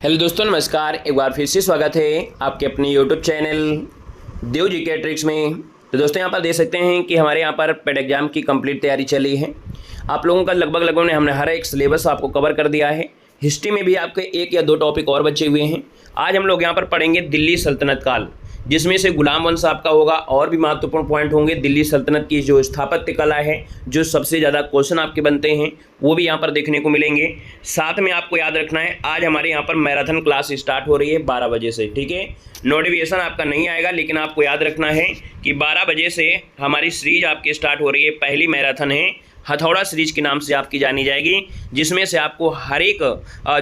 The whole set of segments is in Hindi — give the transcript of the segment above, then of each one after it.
हेलो दोस्तों, नमस्कार। एक बार फिर से स्वागत है आपके अपने यूट्यूब चैनल देव जी के ट्रिक्स में। तो दोस्तों यहाँ पर देख सकते हैं कि हमारे यहाँ पर पेड एग्जाम की कंप्लीट तैयारी चली है। आप लोगों का लगभग ने हमने हर एक सिलेबस आपको कवर कर दिया है। हिस्ट्री में भी आपके एक या दो टॉपिक और बचे हुए हैं। आज हम लोग यहाँ पर पढ़ेंगे दिल्ली सल्तनत काल, जिसमें से गुलाम वंश आपका होगा। और भी महत्वपूर्ण पॉइंट होंगे। दिल्ली सल्तनत की जो स्थापत्य कला है, जो सबसे ज़्यादा क्वेश्चन आपके बनते हैं, वो भी यहाँ पर देखने को मिलेंगे। साथ में आपको याद रखना है, आज हमारे यहाँ पर मैराथन क्लास स्टार्ट हो रही है 12 बजे से। ठीक है, नोटिफिकेशन आपका नहीं आएगा, लेकिन आपको याद रखना है कि 12 बजे से हमारी सीरीज आपकी स्टार्ट हो रही है। पहली मैराथन है हथौड़ा सीरीज के नाम से आपकी जानी जाएगी, जिसमें से आपको हर एक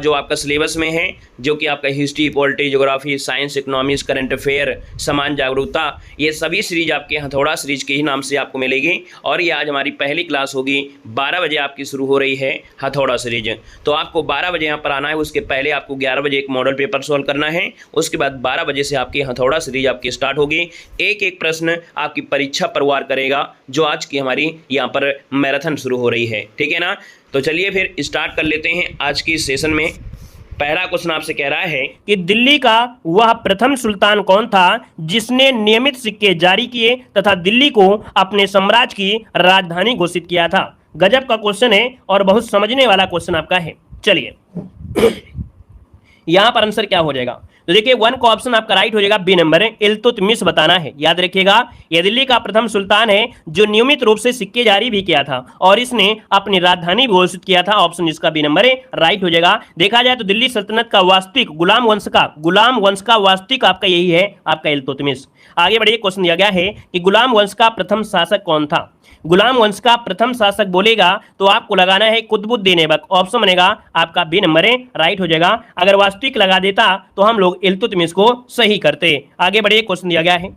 जो आपका सिलेबस में है, जो कि आपका history, polity, geography, science, economics, current affair, समान जागरूकता, ये सभी सीरीज आपके हथौड़ा सीरीज के ही नाम से आपको मिलेगी। और ये आज हमारी पहली क्लास होगी। 12 बजे आपकी शुरू हो रही है हथौड़ा सीरीज। तो आपको 12 बजे यहाँ पर आना है। उसके पहले आपको 11 बजे एक मॉडल पेपर सॉल्व करना है। उसके बाद 12 बजे से आपकी हथौड़ा सीरीज आपकी स्टार्ट होगी। एक एक प्रश्न आपकी परीक्षा पर वार करेगा, जो आज की हमारी यहाँ पर मैराथन शुरू हो रही है। ठीक है ना। तो चलिए फिर स्टार्ट कर लेते हैं आज की सेशन में। पहला क्वेश्चन आपसे कह रहा है कि दिल्ली का वह प्रथम सुल्तान कौन था जिसने नियमित सिक्के जारी किए तथा दिल्ली को अपने साम्राज्य की राजधानी घोषित किया था। गजब का क्वेश्चन है और बहुत समझने वाला क्वेश्चन आपका है। चलिए यहां पर आंसर क्या हो जाएगा, तो देखिए 1 का ऑप्शन आपका राइट हो जाएगा, बी नंबर है, इल्तुतमिश बताना है। याद रखिएगा, यह दिल्ली का प्रथम सुल्तान है जो नियमित रूप से सिक्के जारी भी किया था और इसने अपनी राजधानी घोषित किया था। ऑप्शन इसका बी नंबर है, राइट हो जाएगा। देखा जाए तो दिल्ली सल्तनत का वास्तविक गुलाम वंश का वास्तविक आपका यही है, आपका इल्तुतमिश। आगे बढ़िए, क्वेश्चन दिया गया है कि गुलाम वंश का प्रथम शासक कौन था। गुलाम वंश का प्रथम शासक बोलेगा तो आपको लगाना है कुतुबुद्दीन ऐबक। ऑप्शन बनेगा आपका बी नंबर है, राइट हो जाएगा। अगर वास्तविक लगा देता तो हम लोग इल्तुतमिश को सही करते। आगे बढ़िए, क्वेश्चन दिया गया है,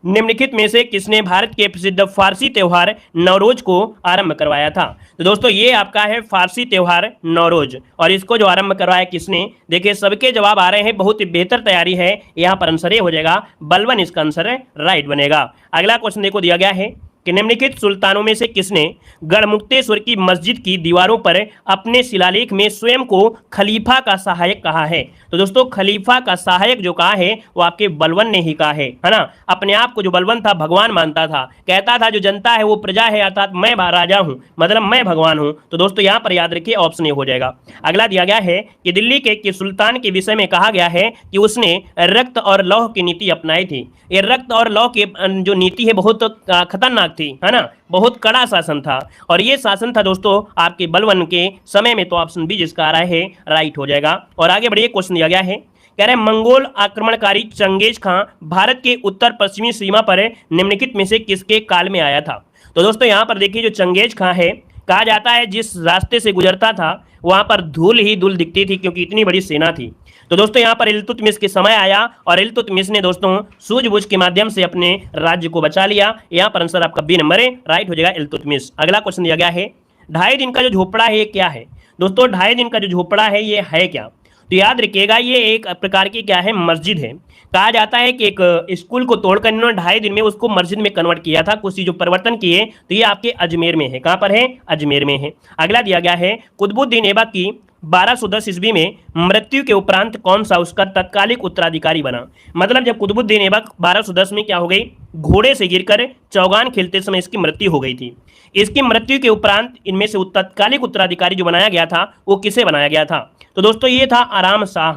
निम्नलिखित में से किसने भारत के प्रसिद्ध फारसी त्योहार नवरोज को आरंभ करवाया था। तो दोस्तों ये आपका है फारसी त्योहार नवरोज, और इसको जो आरंभ करवाया किसने। देखिए सबके जवाब आ रहे हैं, बहुत ही बेहतर तैयारी है। यहाँ पर आंसर ये हो जाएगा बलबन, इसका आंसर है राइट बनेगा। अगला क्वेश्चन देखो, दिया गया है कि निम्नलिखित सुल्तानों में से किसने गढ़मुक्तेश्वर की मस्जिद की दीवारों पर अपने शिलालेख में स्वयं को खलीफा का सहायक कहा है। तो दोस्तों खलीफा का सहायक जो कहा है वो आपके बलबन ने ही कहा है ना। अपने आप को जो बलबन था भगवान मानता था, कहता था जो जनता है वो प्रजा है, अर्थात मैं राजा हूं, मतलब मैं भगवान हूं। तो दोस्तों यहां पर याद रखिए ऑप्शन ए हो जाएगा। अगला दिया गया है कि दिल्ली के सुल्तान के विषय में कहा गया है कि उसने रक्त और लौह की नीति अपनाई थी। ये रक्त और लौह की जो नीति है बहुत खतरनाक थी, है ना, बहुत कड़ा शासन था। और ये शासन था दोस्तों आपके बलबन के समय में। तो ऑप्शन बी जिसका आ रहा है राइट हो जाएगा। और आगे बढ़िए, क्वेश्चन दिया गया है, कह रहे मंगोल आक्रमणकारी चंगेज खां भारत के उत्तर पश्चिमी सीमा पर निम्नलिखित में से किसके काल में आया था। तो दोस्तों यहां पर देखिए जो चंगेज खां है, कहा जाता है जिस रास्ते से गुजरता था वहां पर धूल ही धूल दिखती थी, क्योंकि इतनी बड़ी सेना थी। तो दोस्तों यहाँ पर इल्तुतमिश के समय आया और इल्तुतमिश ने दोस्तों सूझबूझ के माध्यम से अपने राज्य को बचा लिया। यहाँ पर आंसर आपका बी नंबर है, राइट हो जाएगा इल्तुतमिश। अगला क्वेश्चन दिया गया है, 2.5 दिन का जो झोपड़ा है ये क्या है। दोस्तों 2.5 दिन का जो झोपड़ा है ये है क्या। तो याद रखिएगा ये एक प्रकार की क्या है, मस्जिद है। कहा जाता है कि एक स्कूल को तोड़कर इन्होंने 2.5 दिन में उसको मस्जिद में कन्वर्ट किया था, कुछ जो परिवर्तन किए। तो ये आपके अजमेर में है। कहाँ पर है, अजमेर में है। अगला दिया गया है कुतुबुद्दीन ऐबक की 1210 ईस्वी में मृत्यु के उपरांत कौन सा उसका तत्कालिक उत्तराधिकारी बना। मतलब जब कुतुबुद्दीन ऐबक 1210 में क्या हो गई, घोड़े से गिरकर चौगान खेलते समय इसकी मृत्यु हो गई थी। इसकी मृत्यु के उपरांत इनमें से तत्कालिक उत्तराधिकारी जो बनाया गया था वो किसे बनाया गया था। तो दोस्तों ये था आराम शाह।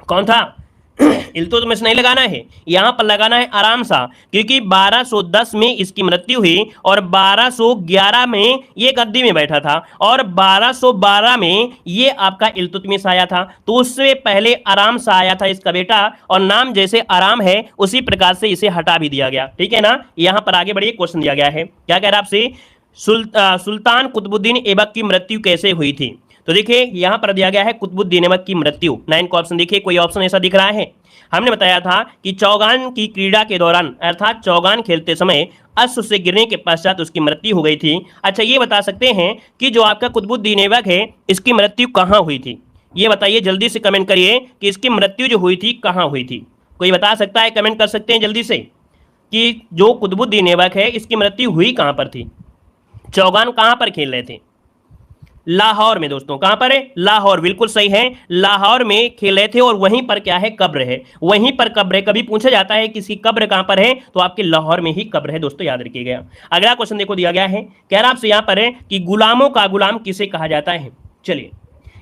कौन था, इल्तुतमिश नहीं लगाना है, यहां पर लगाना है आराम शाह, क्योंकि 1210 में इसकी मृत्यु हुई और 1211 में ये गद्दी में बैठा था और 1212 में ये आपका इल्तुतमिश आया था। तो उससे पहले आराम शाह आया था इसका बेटा, और नाम जैसे आराम है उसी प्रकार से इसे हटा भी दिया गया। ठीक है ना। यहां पर आगे बढ़िए, क्वेश्चन दिया गया है, क्या कह रहा है आपसे, सुल्तान कुतुबुद्दीन ऐबक की मृत्यु कैसे हुई थी। तो देखिए यहां पर दिया गया है कुतुबुद्दीन ऐबक की मृत्यु। 9 का ऑप्शन देखिए, कोई ऑप्शन ऐसा दिख रहा है। हमने बताया था कि चौगान की क्रीड़ा के दौरान, अर्थात चौगान खेलते समय अश्व से गिरने के पश्चात उसकी मृत्यु हो गई थी। अच्छा ये बता सकते हैं कि जो आपका कुतुबुद्दीन ऐबक है इसकी मृत्यु कहाँ हुई थी। ये बताइए, जल्दी से कमेंट करिए कि इसकी मृत्यु जो हुई थी कहाँ हुई थी। कोई बता सकता है, कमेंट कर सकते हैं जल्दी से, कि जो कुतुबुद्दीन ऐबक है इसकी मृत्यु हुई कहाँ पर थी, चौगान कहाँ पर खेल रहे थे। लाहौर में दोस्तों, कहां पर है? लाहौर, बिल्कुल सही है, लाहौर में खेले थे और वहीं पर क्या है? कब्र है, वहीं पर कब्र है। कभी पूछा जाता है किसी कब्र कहां पर है, तो आपके लाहौर में ही कब्र है दोस्तों, याद रखिएगा। अगला क्वेश्चन देखो दिया गया है, कह रहा आपसे यहां पर है कि गुलामों का गुलाम किसे कहा जाता है। चलिए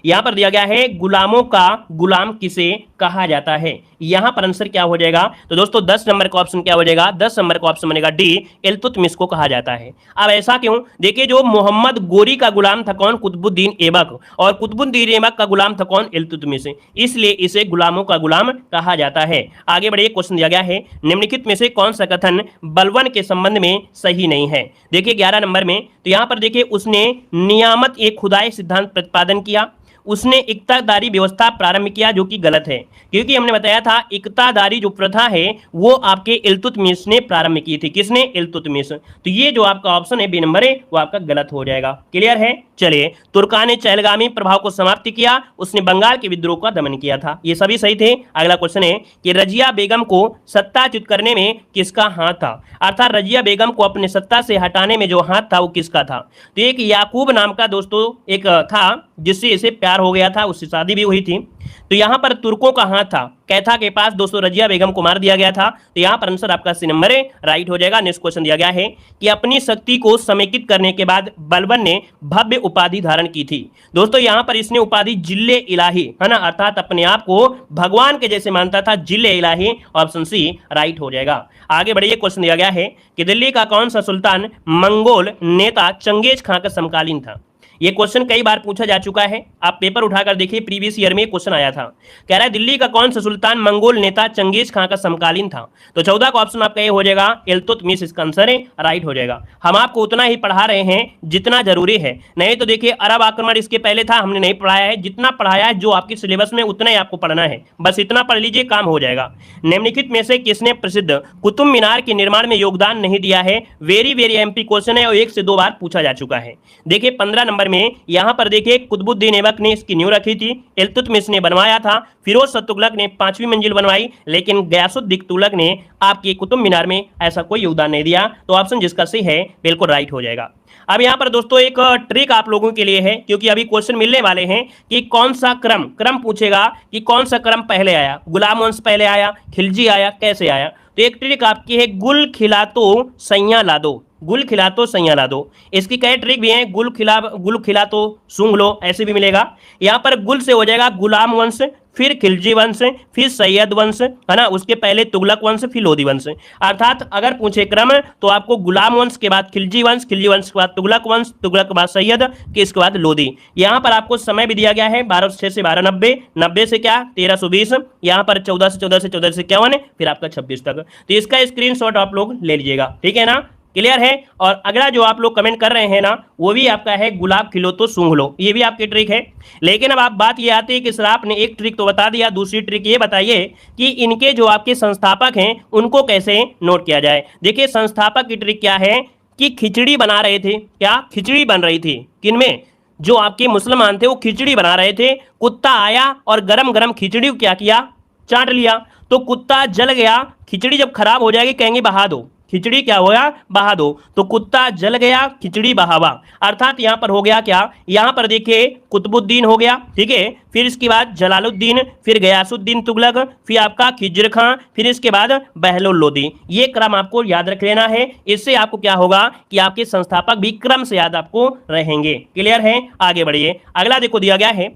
यहां पर दिया गया है गुलामों का गुलाम किसे कहा जाता है, यहां पर आंसर क्या हो जाएगा? तो दोस्तों 10 नंबर का ऑप्शन क्या हो जाएगा? 10 नंबर का ऑप्शन बनेगा डी, इल्तुतमिश को कहा जाता है। अब ऐसा क्यों? देखिए जो मोहम्मद गोरी का गुलाम था कौन? कुतुबुद्दीन ऐबक, और कुतुबुद्दीन ऐबक का गुलाम था कौन? इल्तुतमिश, इसलिए इसे गुलामों का गुलाम कहा जाता है। आगे बढ़िए, क्वेश्चन दिया गया है, निम्नलिखित में से कौन सा कथन बलवन के संबंध में सही नहीं है। देखिए 11 नंबर में, तो यहां पर देखिए उसने नियामत ए खुदाई सिद्धांत प्रतिपादन किया, उसने इक्तादारी व्यवस्था प्रारंभ किया, जो कि गलत है, क्योंकि हमने बताया था इक्तादारी जो प्रथा है वो आपके इल्तुतमिश ने प्रारंभ की थी। किसने? इल्तुतमिश। तो ये जो आपका ऑप्शन है बी नंबर है वो आपका गलत हो जाएगा। क्लियर है? चलिए, तुर्कान ने चहलगामी प्रभाव को समाप्त किया, उसने बंगाल के विद्रोह का दमन किया था, ये सभी सही थे। अगला क्वेश्चन है कि रजिया बेगम को सत्ताच्युत करने में किसका हाथ था, अर्थात रजिया बेगम को अपने सत्ता से हटाने में जो हाथ था वो किसका था। तो एक याकूब नाम का दोस्तों एक था जिससे इसे प्यार हो गया था, उससे शादी भी हुई थी, तो यहां पर तुर्कों का हाथ था, कैथा के पास दोस्तों रजिया बेगम को मार दिया गया था। तो यहां पर आंसर आपका सी नंबर है, राइट हो जाएगा। नेक्स्ट क्वेश्चन दिया गया है कि अपनी शक्ति को समेकित करने के बाद बलबन ने भव्य उपाधि धारण की थी। दोस्तों यहां पर इसने उपाधि जिल्ले इलाही, है ना, अर्थात अपने आप को भगवान के जैसे मानता था, जिल्ले इलाही, ऑप्शन सी राइट हो जाएगा। आगे बढ़िए, क्वेश्चन दिया गया है कि दिल्ली का कौन सा सुल्तान मंगोल नेता चंगेज खां का समकालीन था। ये क्वेश्चन कई बार पूछा जा चुका है, आप पेपर उठाकर देखिए, प्रीवियस ईयर में क्वेश्चन आया था। कह रहा है दिल्ली का कौन सा सुल्तान मंगोल नेता चंगेज खां का समकालीन था। तो 14 का ऑप्शन आपका ये हो जाएगा इल्तुतमिश, इसका आंसर है, राइट हो जाएगा। हम आपको उतना ही पढ़ा रहे हैं जितना जरूरी है, नहीं तो देखिए अरब आक्रमण इसके पहले था, हमने नहीं पढ़ाया है, जितना पढ़ाया है जो आपके सिलेबस में उतना ही आपको पढ़ना है, बस इतना पढ़ लीजिए, काम हो जाएगा। निम्नलिखित में से किसने प्रसिद्ध कुतुब मीनार के निर्माण में योगदान नहीं दिया है। वेरी वेरी एमपी क्वेश्चन है और 1 से 2 बार पूछा जा चुका है। देखिए 15 नंबर में यहां पर देखिए कुतुबुद्दीन ऐबक ने इसकी नींव रखी थी, इल्तुतमिश ने बनवाया था, फिरोज शाह तुगलक ने 5वीं मंजिल बनवाई, लेकिन गयासुद्दीन तुगलक ने आपके कुतुब मीनार में ऐसा कोई योगदान नहीं दिया। तो ऑप्शन जिसका सही है बिल्कुल राइट हो जाएगा। अब यहां पर दोस्तों एक ट्रिक आप लोगों के लिए है, क्योंकि अभी क्वेश्चन मिलने वाले हैं कि कौन सा क्रम पूछेगा कि कौन सा क्रम पहले आया, गुलाम वंश पहले आया, खिलजी आया, कैसे आया। तो एक ट्रिक आपकी है, गुल खिला तो सैया ला दो, गुल खिला तो सैया ला दो। इसकी कई ट्रिक भी हैं, गुल खिला तो सूंघ लो, ऐसे भी मिलेगा। यहाँ पर गुल से हो जाएगा गुलाम वंश, फिर खिलजी वंश, फिर सैयद वंश, है ना, उसके पहले तुगलक वंश, फिर लोधी वंश। अर्थात अगर पूछे क्रम तो आपको गुलाम वंश के बाद खिलजी वंश, खिलजी वंश के बाद तुगलक वंश, तुगलक के बाद सैयद, के इसके बाद लोधी। यहाँ पर आपको समय भी दिया गया है 1206 से 1290, 90 से क्या 1320, यहाँ पर 14 से 14 से 14 से 51, फिर आपका 26 तक। तो इसका स्क्रीनशॉट आप लोग ले लीजिएगा, ठीक है ना, क्लियर है। और अगला जो आप लोग कमेंट कर रहे हैं ना, वो भी आपका है गुलाब खिलो तो सूंघ लो, ये भी आपकी ट्रिक है। लेकिन अब आप बात ये आती है कि सर आपने एक ट्रिक तो बता दिया, दूसरी ट्रिक ये बताइए कि इनके जो आपके संस्थापक हैं उनको कैसे नोट किया जाए। देखिए संस्थापक की ट्रिक क्या है कि खिचड़ी बना रहे थे, क्या खिचड़ी बन रही थी, किनमें, जो आपके मुसलमान थे वो खिचड़ी बना रहे थे, कुत्ता आया और गरम गरम खिचड़ी क्या किया, चाट लिया, तो कुत्ता जल गया, खिचड़ी जब खराब हो जाएगी कहेंगे बहा दो, खिचड़ी क्या होगा, बहा दो, तो कुत्ता जल गया, खिचड़ी बहावा। अर्थात यहां पर हो गया क्या, यहां पर देखिए कुतुबुद्दीन हो गया, ठीक है, फिर इसके बाद जलालुद्दीन, फिर गयासुद्दीन तुगलक, फिर आपका खिज्र खां, फिर इसके बाद बहलोल लोदी। ये क्रम आपको याद रख लेना है, इससे आपको क्या होगा कि आपके संस्थापक भी क्रम से याद आपको रहेंगे। क्लियर है, आगे बढ़िए। अगला देखो दिया गया है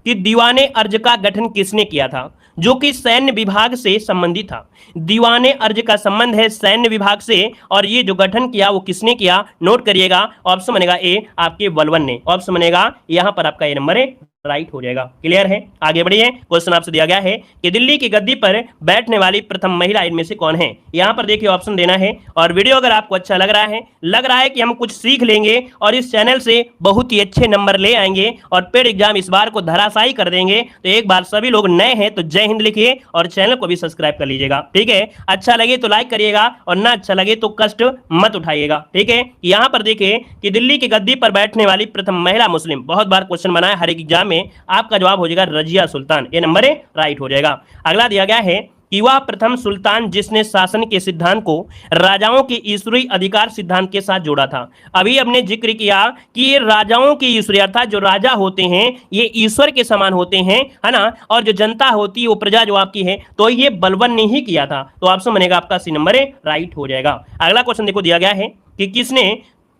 कि दीवाने अर्ज का गठन किसने किया था, जो कि सैन्य विभाग से संबंधित था। दीवाने अर्ज का संबंध है सैन्य विभाग से, और ये जो गठन किया वो किसने किया, नोट करिएगा, ऑप्शन बनेगा ए आपके बलबन ने, ऑप्शन बनेगा यहां पर आपका ये नंबर है, राइट हो जाएगा। क्लियर है, आगे बढ़िए। क्वेश्चन आपसे दिया गया है कि दिल्ली की गद्दी पर बैठने वाली प्रथम महिला इनमें से कौन है। यहां पर देखिए ऑप्शन देना है, और वीडियो अगर आपको अच्छा लग रहा है कि हम कुछ सीख लेंगे और इस चैनल से बहुत ही अच्छे नंबर ले आएंगे और पेड एग्जाम इस बार को धराशायी कर देंगे, तो एक बार सभी लोग नए हैं तो जय हिंद लिखिए और चैनल को भी सब्सक्राइब कर लीजिएगा, ठीक है। अच्छा लगे तो लाइक करिएगा और ना अच्छा लगे तो कष्ट मत उठाइएगा, ठीक है। यहां पर देखिए कि दिल्ली की गद्दी पर बैठने वाली प्रथम महिला मुस्लिम, बहुत बार क्वेश्चन बनाया हर एक एग्जाम में, आपका जवाब हो जाएगा रजिया सुल्तान, ये नंबर है, राइट हो जाएगा। अगला दिया गया है कि वह प्रथम सुल्तान जिसने शासन के सिद्धांत को राजाओं के ईश्वरीय अधिकार सिद्धांत के साथ जोड़ा था। अभी हमने जिक्र किया कि ये राजाओं के ईश्वरीय अर्थात जो राजा होते हैं ये ईश्वर के समान होते हैं, है ना, और जो जनता होती है वो प्रजा जो आपकी है, तो ये बलवन ने ही किया था। तो ऑप्शन बनेगा आपका सी नंबर राइट हो जाएगा। अगला क्वेश्चन देखो दिया गया है कि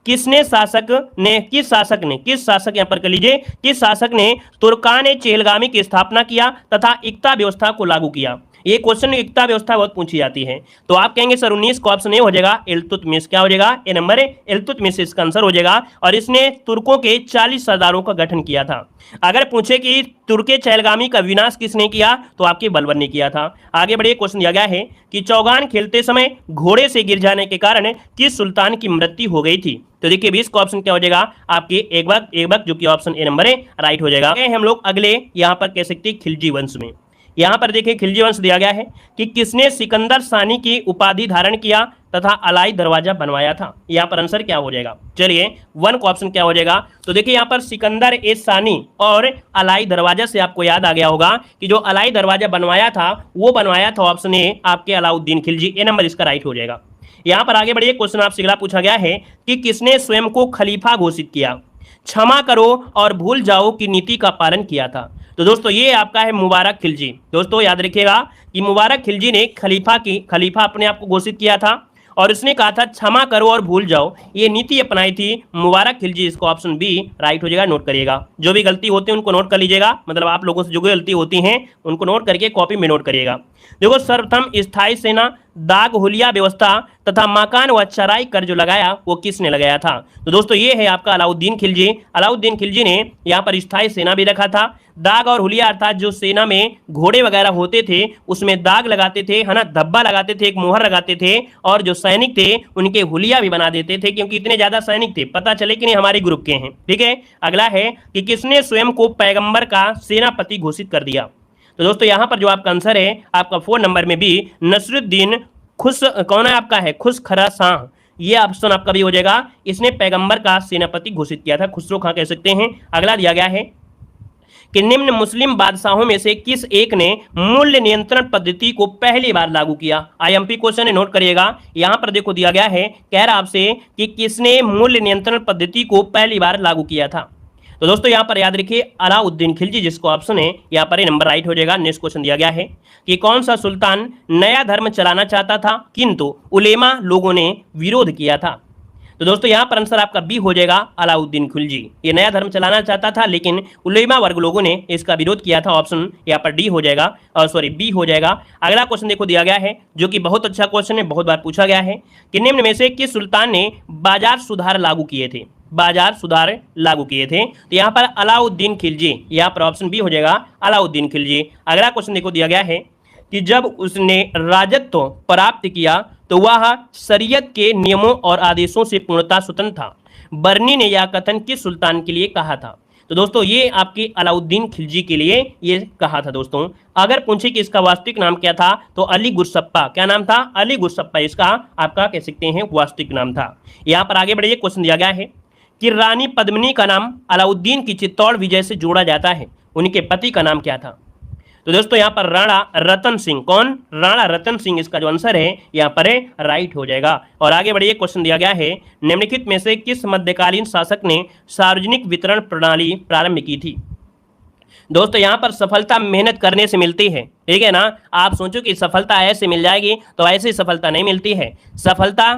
किस शासक यहां पर कर लीजिए, किस शासक ने तुर्कान चेहलगामी की स्थापना किया तथा इक्ता व्यवस्था को लागू किया। ये क्वेश्चन एकता व्यवस्था बहुत पूछी जाती है। तो आप कहेंगे सर 19 का ऑप्शन ए हो जाएगा इल्तुतमिश। क्या हो जाएगा? ए नंबर इल्तुतमिश इसका आंसर हो जाएगा। और इसने तुर्कों के 40 सरदारों का गठन किया था। अगर पूछे कि तुर्के चहलगामी का विनाश किसने किया, तो आपके बलबन ने किया था। आगे बढ़िए, क्वेश्चन दिया गया है कि चौगान खेलते समय घोड़े से गिर जाने के कारण किस सुल्तान की मृत्यु हो गई थी। तो देखिए 20 का ऑप्शन क्या हो जाएगा आपके एकबक, जो कि ऑप्शन ए नंबर राइट हो जाएगा। हम लोग अगले यहाँ पर कह सकते खिलजी वंश में। यहां पर देखिए खिलजी वंश दिया गया है कि किसने सिकंदर सानी की उपाधि धारण किया तथा अलाई दरवाजा बनवाया था। यहां पर आंसर क्या हो जाएगा? चलिए 1 का ऑप्शन क्या हो जाएगा? तो देखिए यहां पर सिकंदर ए सानी और अलाई दरवाजा से आपको याद आ गया होगा कि जो अलाई दरवाजा बनवाया था वो बनवाया था ऑप्शन ए आपके अलाउद्दीन खिलजी। ए नंबर इसका राइट हो जाएगा। यहां पर आगे बढ़िए, क्वेश्चन आपसे अगला पूछा गया है कि किसने स्वयं को खलीफा घोषित किया, क्षमा करो और भूल जाओ की नीति का पालन किया था। तो दोस्तों ये आपका है मुबारक खिलजी। दोस्तों याद रखिएगा कि मुबारक खिलजी ने खलीफा अपने आप को घोषित किया था और उसने कहा था क्षमा करो और भूल जाओ, ये नीति अपनाई थी मुबारक खिलजी। इसको ऑप्शन बी राइट हो जाएगा। नोट करिएगा, जो भी गलती होती है उनको नोट कर लीजिएगा, मतलब आप लोगों से जो भी गलती होती हैं उनको नोट करके कॉपी में नोट करिएगा। देखो सर्वप्रथम स्थायी सेना, दाग हुलिया व्यवस्था तथा मकान व चराई कर जो लगाया वो किसने लगाया था। तो दोस्तों ये है आपका अलाउद्दीन खिलजी। अलाउद्दीन खिलजी ने यहाँ पर स्थायी सेना भी रखा था। दाग और हुलिया अर्थात जो सेना में घोड़े वगैरह होते थे उसमें दाग लगाते थे, है ना, धब्बा लगाते थे, एक मोहर लगाते थे, और जो सैनिक थे उनके हुलिया भी बना देते थे, क्योंकि इतने ज्यादा सैनिक थे, पता चले कि नहीं हमारे ग्रुप के हैं। ठीक है, अगला है कि किसने स्वयं को पैगंबर का सेनापति घोषित कर दिया। तो दोस्तों यहां पर जो आपका आंसर है आपका 4 नंबर में भी नसरुद्दीन कौन है आपका है खुसखरा शाह, ये ऑप्शन आपका भी हो जाएगा। इसने पैगंबर का सेनापति घोषित किया था, खुसरो खां कह सकते हैं। अगला दिया गया है कि निम्न मुस्लिम बादशाहों में से किस एक ने मूल्य नियंत्रण पद्धति को पहली बार लागू किया। आईएमपी क्वेश्चन है, नोट करिएगा। यहां पर देखो दिया गया है, कह रहा आपसे कि किसने मूल्य नियंत्रण पद्धति को पहली बार लागू किया था। तो दोस्तों यहां पर याद रखिए अलाउद्दीन खिलजी, जिसको ऑप्शन है यहां पर नंबर राइट हो जाएगा। नेक्स्ट क्वेश्चन दिया गया है कि कौन सा सुल्तान नया धर्म चलाना चाहता था किंतु उलेमा लोगों ने विरोध किया था। तो दोस्तों यहां पर आंसर आपका बी हो जाएगा, अलाउद्दीन खिलजी। ये नया धर्म चलाना चाहता था लेकिन उलेमा वर्ग लोगों ने इसका विरोध किया था। ऑप्शन यहां पर डी हो जाएगा, और सॉरी बी हो जाएगा। अगला क्वेश्चन देखो दिया गया है जो कि बहुत अच्छा क्वेश्चन है, बहुत बार पूछा गया है कि निम्न में से किस सुल्तान ने बाजार सुधार लागू किए थे। बाजार सुधार लागू किए थे, तो यहाँ पर अलाउद्दीन खिलजी, यहाँ पर ऑप्शन बी हो जाएगा अलाउद्दीन खिलजी। अगला क्वेश्चन देखो दिया गया है कि जब उसने राजत्व प्राप्त किया तो वह शरीयत के नियमों और आदेशों से पूर्णतः स्वतंत्र था। बर्नी ने यह कथन किस सुल्तान के लिए कहा था। तो दोस्तों ये आपके अलाउद्दीन खिलजी के लिए ये कहा था। दोस्तों अगर पूछे कि इसका वास्तविक नाम क्या था तो अली गुरसप्पा, क्या नाम था? अली गुरसप्पा इसका आपका कह सकते हैं वास्तविक नाम था। यहाँ पर आगे बढ़िए, क्वेश्चन दिया गया है कि रानी पद्मिनी का नाम अलाउद्दीन की चित्तौड़ विजय से जोड़ा जाता है, उनके पति का नाम क्या था। तो दोस्तों यहाँ पर राणा रतन सिंह, कौन? राणा रतन सिंह इसका जो आंसर है यहाँ पर राइट हो जाएगा। और आगे बढ़िए, क्वेश्चन दिया गया है निम्नलिखित में से किस मध्यकालीन शासक ने सार्वजनिक वितरण प्रणाली प्रारंभ की थी। दोस्तों यहाँ पर सफलता मेहनत करने से मिलती है, ठीक है ना। आप सोचो कि सफलता ऐसे मिल जाएगी, तो ऐसी सफलता नहीं मिलती है। सफलता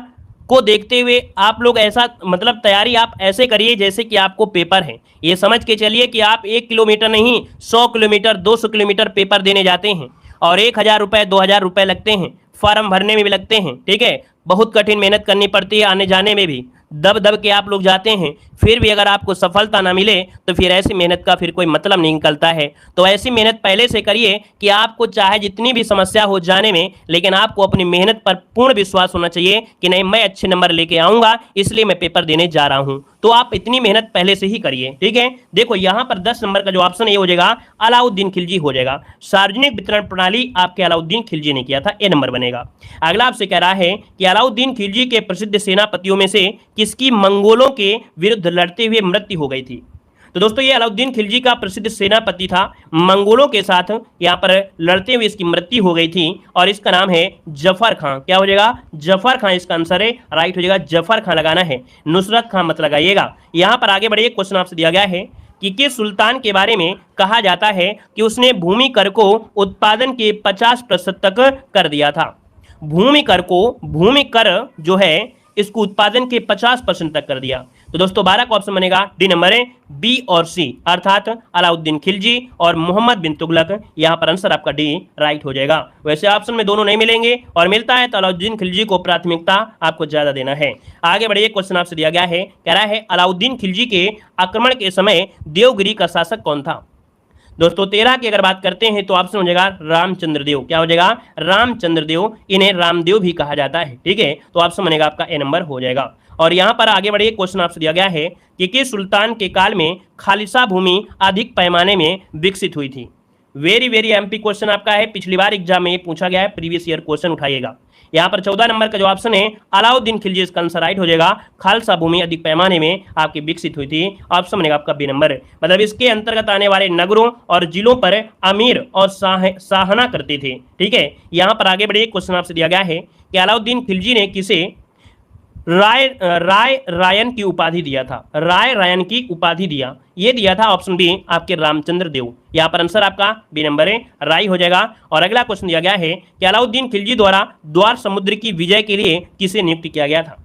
को देखते हुए आप लोग ऐसा मतलब तैयारी आप ऐसे करिए जैसे कि आपको पेपर है। ये समझ के चलिए कि आप 1 किलोमीटर नहीं 100 किलोमीटर 200 किलोमीटर पेपर देने जाते हैं और 1000 रुपये 2000 रुपये लगते हैं, फॉर्म भरने में भी लगते हैं। ठीक है, बहुत कठिन मेहनत करनी पड़ती है, आने जाने में भी दब दब के आप लोग जाते हैं, फिर भी अगर आपको सफलता ना मिले तो फिर ऐसी मेहनत का फिर कोई मतलब नहीं निकलता है। तो ऐसी मेहनत पहले से करिए कि आपको चाहे जितनी भी समस्या हो जाने में, लेकिन आपको अपनी मेहनत पर पूर्ण विश्वास होना चाहिए कि नहीं मैं अच्छे नंबर लेके आऊँगा, इसलिए मैं पेपर देने जा रहा हूँ। तो आप इतनी मेहनत पहले से ही करिए। ठीक है, देखो यहाँ पर 10 नंबर का जो ऑप्शन ये हो जाएगा अलाउद्दीन खिलजी हो जाएगा। सार्वजनिक वितरण प्रणाली आपके अलाउद्दीन खिलजी ने किया था, ए नंबर बनेगा। अगला आपसे कह रहा है कि अलाउद्दीन खिलजी के प्रसिद्ध सेनापतियों में से किसकी मंगोलों के विरुद्ध लड़ते हुए मृत्यु हो गई थी। तो दोस्तों ये अलाउद्दीन खिलजी का प्रसिद्ध सेनापति था, मंगोलों के साथ यहाँ पर लड़ते हुए इसकी मृत्यु हो गई थी और इसका नाम है जफर खां। क्या हो जाएगा? जफर खां इसका आंसर है, राइट हो जाएगा। जफर खां लगाना है, नुसरत खां मत लगाइएगा। यहाँ पर आगे बढ़िए, क्वेश्चन आपसे दिया गया है कि किस सुल्तान के बारे में कहा जाता है कि उसने भूमि कर को उत्पादन के 50% तक कर दिया था। भूमि कर जो है इसको उत्पादन के 50% तक कर दिया। तो दोस्तों 12 का ऑप्शन बनेगा डी नंबर है, बी और सी, अर्थात अलाउद्दीन खिलजी और मोहम्मद बिन तुगलक। यहां पर आंसर आपका डी राइट हो जाएगा। वैसे ऑप्शन में दोनों नहीं मिलेंगे और मिलता है तो अलाउद्दीन खिलजी को प्राथमिकता आपको ज्यादा देना है। आगे बढ़िए, क्वेश्चन आपसे दिया गया है, कह रहा है अलाउद्दीन खिलजी के आक्रमण के समय देवगिरी का शासक कौन था? दोस्तों 13 की अगर बात करते हैं तो ऑप्शन हो जाएगा रामचंद्र देव। क्या हो जाएगा? रामचंद्र देव। इन्हें रामदेव भी कहा जाता है, ठीक है। तो ऑप्शन बनेगा आपका ए नंबर हो जाएगा। और यहां पर आगे बढ़िए, क्वेश्चन आपसे दिया गया है कि किस सुल्तान के काल में खालिसा भूमि अधिक पैमाने में विकसित हुई थी? वेरी वेरी एमपी क्वेश्चन आपका है, पिछली बार एग्जाम में पूछा गया है, प्रीवियस ईयर क्वेश्चन उठाइएगा। यहाँ पर 14 नंबर का जो ऑप्शन है अलाउद्दीन खिलजी, इसका आंसर राइट हो जाएगा। खालसा भूमि अधिक पैमाने में आपकी विकसित हुई थी, ऑप्शन बनेगा आपका बी नंबर। मतलब इसके अंतर्गत आने वाले नगरों और जिलों पर अमीर और शाहना करते थे, ठीक है। यहाँ पर आगे बढ़िए, क्वेश्चन आपसे दिया गया है कि अलाउद्दीन खिलजी ने किसे रायन की उपाधि दिया था? रायन की उपाधि दिया, ये दिया था ऑप्शन बी आपके रामचंद्र देव। यहाँ पर आंसर आपका बी नंबर है, राय हो जाएगा। और अगला क्वेश्चन दिया गया है कि अलाउद्दीन खिलजी द्वारा द्वार समुद्र की विजय के लिए किसे नियुक्त किया गया था?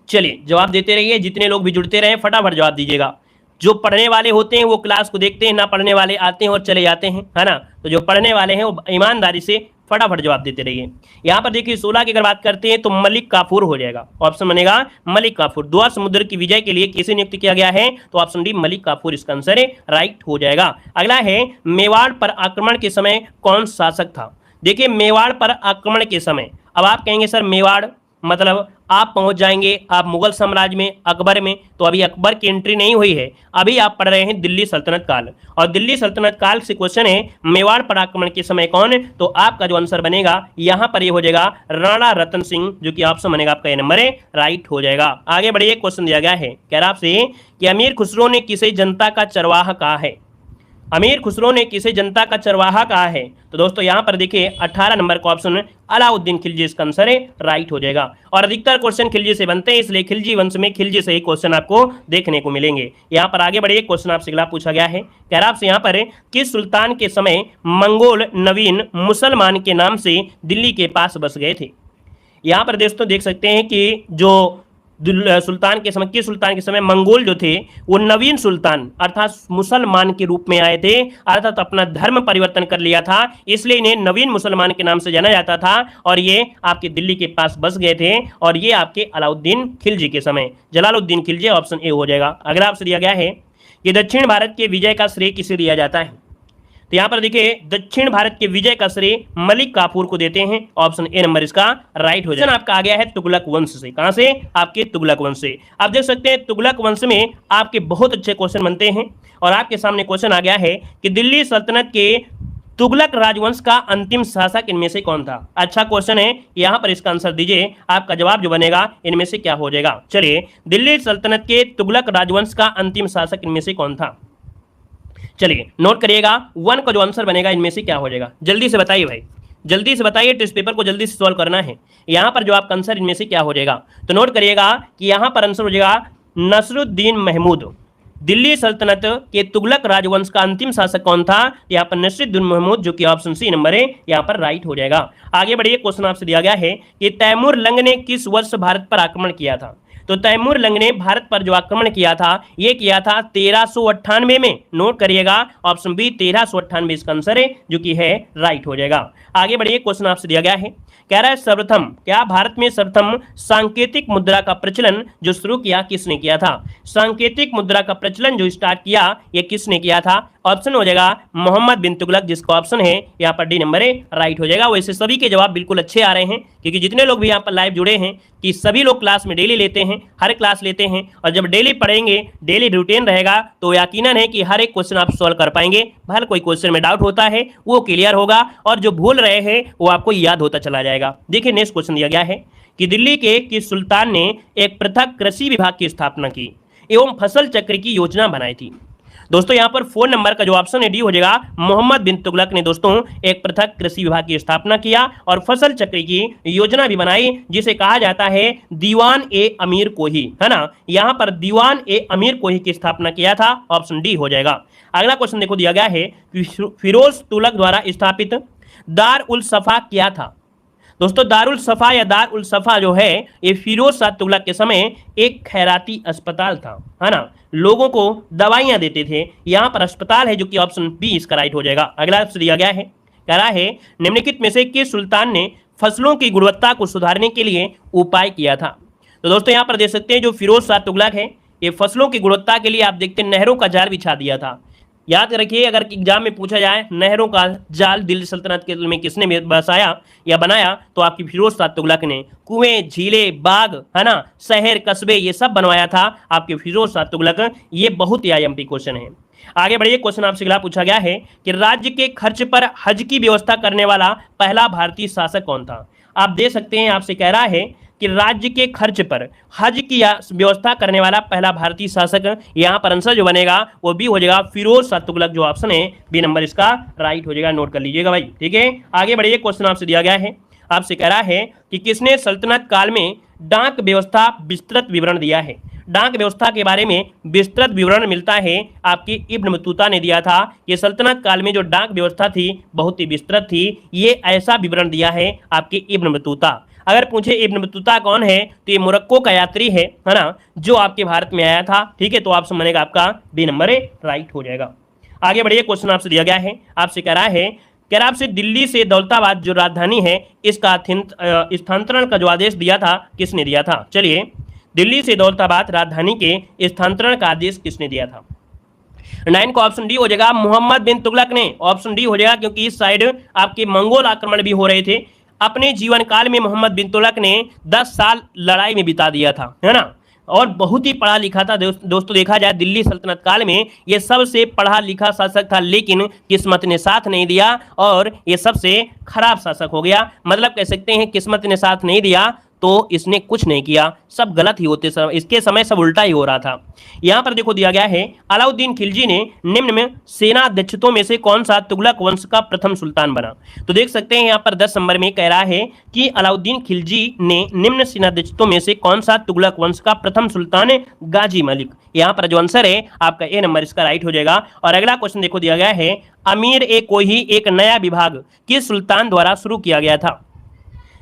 चलिए जवाब देते रहिए, जितने लोग भी जुड़ते रहे फटाफट जवाब दीजिएगा। जो पढ़ने वाले होते हैं वो क्लास को देखते हैं, ना पढ़ने वाले आते हैं और चले जाते हैं, है ना। तो जो पढ़ने वाले हैं वो ईमानदारी से फटाफट जवाब देते रहिए। यहाँ पर देखिए 16 की अगर बात करते हैं तो मलिक काफूर हो जाएगा, ऑप्शन बनेगा मलिक काफूर। द्वार समुद्र की विजय के लिए किसे नियुक्त किया गया है? तो ऑप्शन डी मलिक काफूर इसका आंसर राइट हो जाएगा। अगला है मेवाड़ पर आक्रमण के समय कौन शासक था? देखिए मेवाड़ पर आक्रमण के समय, अब आप कहेंगे सर मेवाड़ मतलब आप पहुंच जाएंगे आप मुगल साम्राज्य में, अकबर में, तो अभी अकबर की एंट्री नहीं हुई है, अभी आप पढ़ रहे हैं दिल्ली सल्तनत काल। और दिल्ली सल्तनत काल से क्वेश्चन है मेवाड़ पर आक्रमण के समय कौन? तो आपका जो आंसर बनेगा यहां पर ये हो जाएगा राणा रतन सिंह, जो कि ऑप्शन बनेगा आपका ए नंबर राइट हो जाएगा। आगे बढ़िए, क्वेश्चन दिया गया है, कह रहा आपसे कि अमीर खुसरो ने किसे जनता का चरवाहा कहा है? अमीर खुसरो ने किसे जनता का चरवाहा कहा है? तो दोस्तों यहां पर देखिए 18 नंबर का ऑप्शन अलाउद्दीन खिलजी इसका आंसर राइट हो जाएगा। और अधिकतर क्वेश्चन खिलजी से बनते हैं, इसलिए खिलजी वंश में खिलजी से ही क्वेश्चन आपको देखने को मिलेंगे। यहां पर आगे बढ़िए, क्वेश्चन आपसे अगला पूछा गया है, कह रहा आपसे यहां पर किस सुल्तान के समय मंगोल नवीन मुसलमान के नाम से दिल्ली के पास बस गए थे? यहां पर दोस्तों देख सकते हैं कि जो सुल्तान के समय, किस सुल्तान के समय मंगोल जो थे वो नवीन सुल्तान अर्थात मुसलमान के रूप में आए थे, अर्थात अपना धर्म परिवर्तन कर लिया था, इसलिए इन्हें नवीन मुसलमान के नाम से जाना जाता था। और ये आपके दिल्ली के पास बस गए थे, और ये आपके अलाउद्दीन खिलजी के समय, जलालुद्दीन खिलजी, ऑप्शन ए हो जाएगा। अगला आपसे दिया गया है कि दक्षिण भारत के विजय का श्रेय किसे दिया जाता है? तो यहां पर देखिए दक्षिण भारत के विजय का श्रेय मलिक काफूर को देते हैं, ऑप्शन ए नंबर इसका राइट हो जाएगा। आपका आ गया है तुगलक वंश से। कहां से? आपके तुगलक वंश से। आप देख सकते हैं तुगलक वंश में आपके बहुत अच्छे क्वेश्चन बनते हैं, और आपके सामने क्वेश्चन आ गया है कि दिल्ली सल्तनत के तुगलक राजवंश का अंतिम शासक इनमें से कौन था? अच्छा क्वेश्चन है, यहां पर इसका आंसर दीजिए, आपका जवाब जो बनेगा इनमें से क्या हो जाएगा। चलिए, दिल्ली सल्तनत के तुगलक राजवंश का अंतिम शासक इनमें से कौन था? चलिए नोट करिएगा, 1 का जो आंसर बनेगा इनमें से क्या हो जाएगा, जल्दी से बताइए भाई, जल्दी से बताइए, टेस्ट पेपर को जल्दी से सॉल्व करना है। यहां पर जो आपका आंसर इनमें से क्या हो जाएगा, तो नोट करिएगा कि यहां पर आंसर हो जाएगा नसरुद्दीन महमूद। दिल्ली सल्तनत के तुगलक राजवंश का अंतिम शासक कौन था? यहाँ पर नसरुद्दीन महमूद, जो कि ऑप्शन सी नंबर है यहाँ पर राइट हो जाएगा। आगे बढ़िए, क्वेश्चन आपसे दिया गया है कि तैमूर लंग ने किस वर्ष भारत पर आक्रमण किया था? तो तैमूर लंग ने भारत पर जो आक्रमण किया था ये किया था 1398 में। नोट करिएगा, ऑप्शन बी 1398 इसका आंसर है, जो कि है राइट हो जाएगा। आगे बढ़िए, क्वेश्चन आपसे दिया गया है, कह रहा है सर्वप्रथम, क्या भारत में सर्वप्रथम सांकेतिक मुद्रा का प्रचलन जो शुरू किया किसने किया था? सांकेतिक मुद्रा का प्रचलन जो स्टार्ट किया ये किसने किया था? ऑप्शन हो जाएगा मोहम्मद बिन तुगलक, जिसका ऑप्शन है यहाँ पर डी नंबर है राइट हो जाएगा। वैसे सभी के जवाब बिल्कुल अच्छे आ रहे हैं, क्योंकि जितने लोग भी यहाँ पर लाइव जुड़े हैं कि सभी लोग क्लास में डेली लेते हैं, हर क्लास लेते हैं, और जब डेली पढ़ेंगे, डेली रूटीन रहेगा, तो यकीनन है कि हर एक क्वेश्चन आप सॉल्व कर पाएंगे। हर कोई क्वेश्चन में डाउट होता है वो क्लियर होगा, और जो भूल रहे हैं वो आपको याद होता चला जाएगा। देखिए नेक्स्ट क्वेश्चन दिया गया है कि दिल्ली के किस सुल्तान ने एक पृथक कृषि विभाग की स्थापना की? एवं फसल चक्र की योजना बनाई थी। दोस्तों यहाँ पर 4 नंबर का जो ऑप्शन है डी हो जाएगा। मोहम्मद बिन तुगलक ने दोस्तों एक पृथक कृषि विभाग की स्थापना किया और फसल चक्र की योजना भी बनाई, जिसे कहा जाता है दीवान ए अमीर कोही, है ना। यहाँ पर दीवान ए अमीर कोही की स्थापना किया था, ऑप्शन डी हो जाएगा। अगला क्वेश्चन देखो दिया गया है, फिरोज तुगलक द्वारा स्थापित दार उल सफा क्या था। दोस्तों दारुल सफा या दार उल सफा जो है ये फिरोज शाह तुगलक के समय एक खैराती अस्पताल था, है ना। लोगों को दवाइयां देते थे। यहाँ पर अस्पताल है जो कि ऑप्शन बी इसका राइट हो जाएगा। अगला ऑप्शन दिया गया है, कह रहा है निम्नलिखित में से किस सुल्तान ने फसलों की गुणवत्ता को सुधारने के लिए उपाय किया था। तो दोस्तों यहाँ पर देख सकते हैं जो फिरोज शाह तुगलक है ये फसलों की गुणवत्ता के लिए आप देखते हैं नहरों का जाल बिछा दिया था। याद रखिए अगर एग्जाम में पूछा जाए नहरों का जाल दिल्ली सल्तनत के में किसने बसाया या बनाया, तो आपकी फिरोज शाह तुगलक ने। कुएं, झीलें, बाग, है ना, शहर, कस्बे ये सब बनवाया था आपके फिरोज शाह तुगलक। ये बहुत ही आईएमपी क्वेश्चन है। आगे बढ़िए, क्वेश्चन आपसे अगला पूछा गया है कि राज्य के खर्च पर हज की व्यवस्था करने वाला पहला भारतीय शासक कौन था। आप दे सकते हैं, आपसे कह रहा है कि राज्य के खर्च पर हज की व्यवस्था करने वाला पहला भारतीय शासक, यहाँ पर आंसर जो बनेगा वो भी हो जाएगा फिरोज शाह तुगलक। जो ऑप्शन है बी नंबर इसका राइट हो जाएगा, नोट कर लीजिएगा भाई, ठीक है। आगे बढ़िए, क्वेश्चन आपसे दिया गया है, आपसे कह रहा है कि किसने सल्तनत काल में डाक व्यवस्था विस्तृत विवरण दिया है। डाक व्यवस्था के बारे में विस्तृत विवरण मिलता है आपकी इब्न बतूता ने दिया था। ये सल्तनत काल में जो डाक व्यवस्था थी बहुत ही विस्तृत थी, ये ऐसा विवरण दिया है आपकी इब्न बतूता। अगर पूछे इब्न बतूता कौन है तो ये मोरक्को का यात्री है ना, जो आपके भारत में आया था, ठीक है। तो ऑप्शन बनेगा आपका बी नंबर राइट हो जाएगा। आगे बढ़िए, क्वेश्चन आपसे दिया गया है, आपसे कह रहा है आपसे दिल्ली से दौलताबाद जो राजधानी है इसका स्थानांतरण का जो आदेश दिया था किसने दिया था। चलिए, दिल्ली से दौलताबाद राजधानी के स्थानांतरण का आदेश किसने दिया था। 9 का ऑप्शन डी हो जाएगा, मोहम्मद बिन तुगलक ने। ऑप्शन डी हो जाएगा क्योंकि इस साइड आपके मंगोल आक्रमण भी हो रहे थे। अपने जीवन काल में मोहम्मद बिन तुगलक ने 10 साल लड़ाई में बिता दिया था, है ना, और बहुत ही पढ़ा लिखा था। दोस्तों देखा जाए दिल्ली सल्तनत काल में ये सबसे पढ़ा लिखा शासक था, लेकिन किस्मत ने साथ नहीं दिया और ये सबसे खराब शासक हो गया। मतलब कह सकते हैं किस्मत ने साथ नहीं दिया तो इसने कुछ नहीं किया, सब गलत ही होते, इसके समय सब उल्टा ही हो रहा था। यहाँ पर देखो दिया गया है, अलाउद्दीन खिलजी ने निम्न में सेनाध्यक्षों में से कौन सा तुगलक वंश का प्रथम सुल्तान बना। तो देख सकते हैं यहाँ पर 10 नंबर में कह रहा है कि अलाउद्दीन खिलजी ने निम्न सेनाध्यक्षों में से कौन सा तुगलक वंश का प्रथम सुल्तान गाजी मलिक। यहाँ पर जो आंसर है आपका ए नंबर इसका राइट हो जाएगा। और अगला क्वेश्चन देखो दिया गया है, अमीर ए कोई एक नया विभाग किस सुल्तान द्वारा शुरू किया गया था।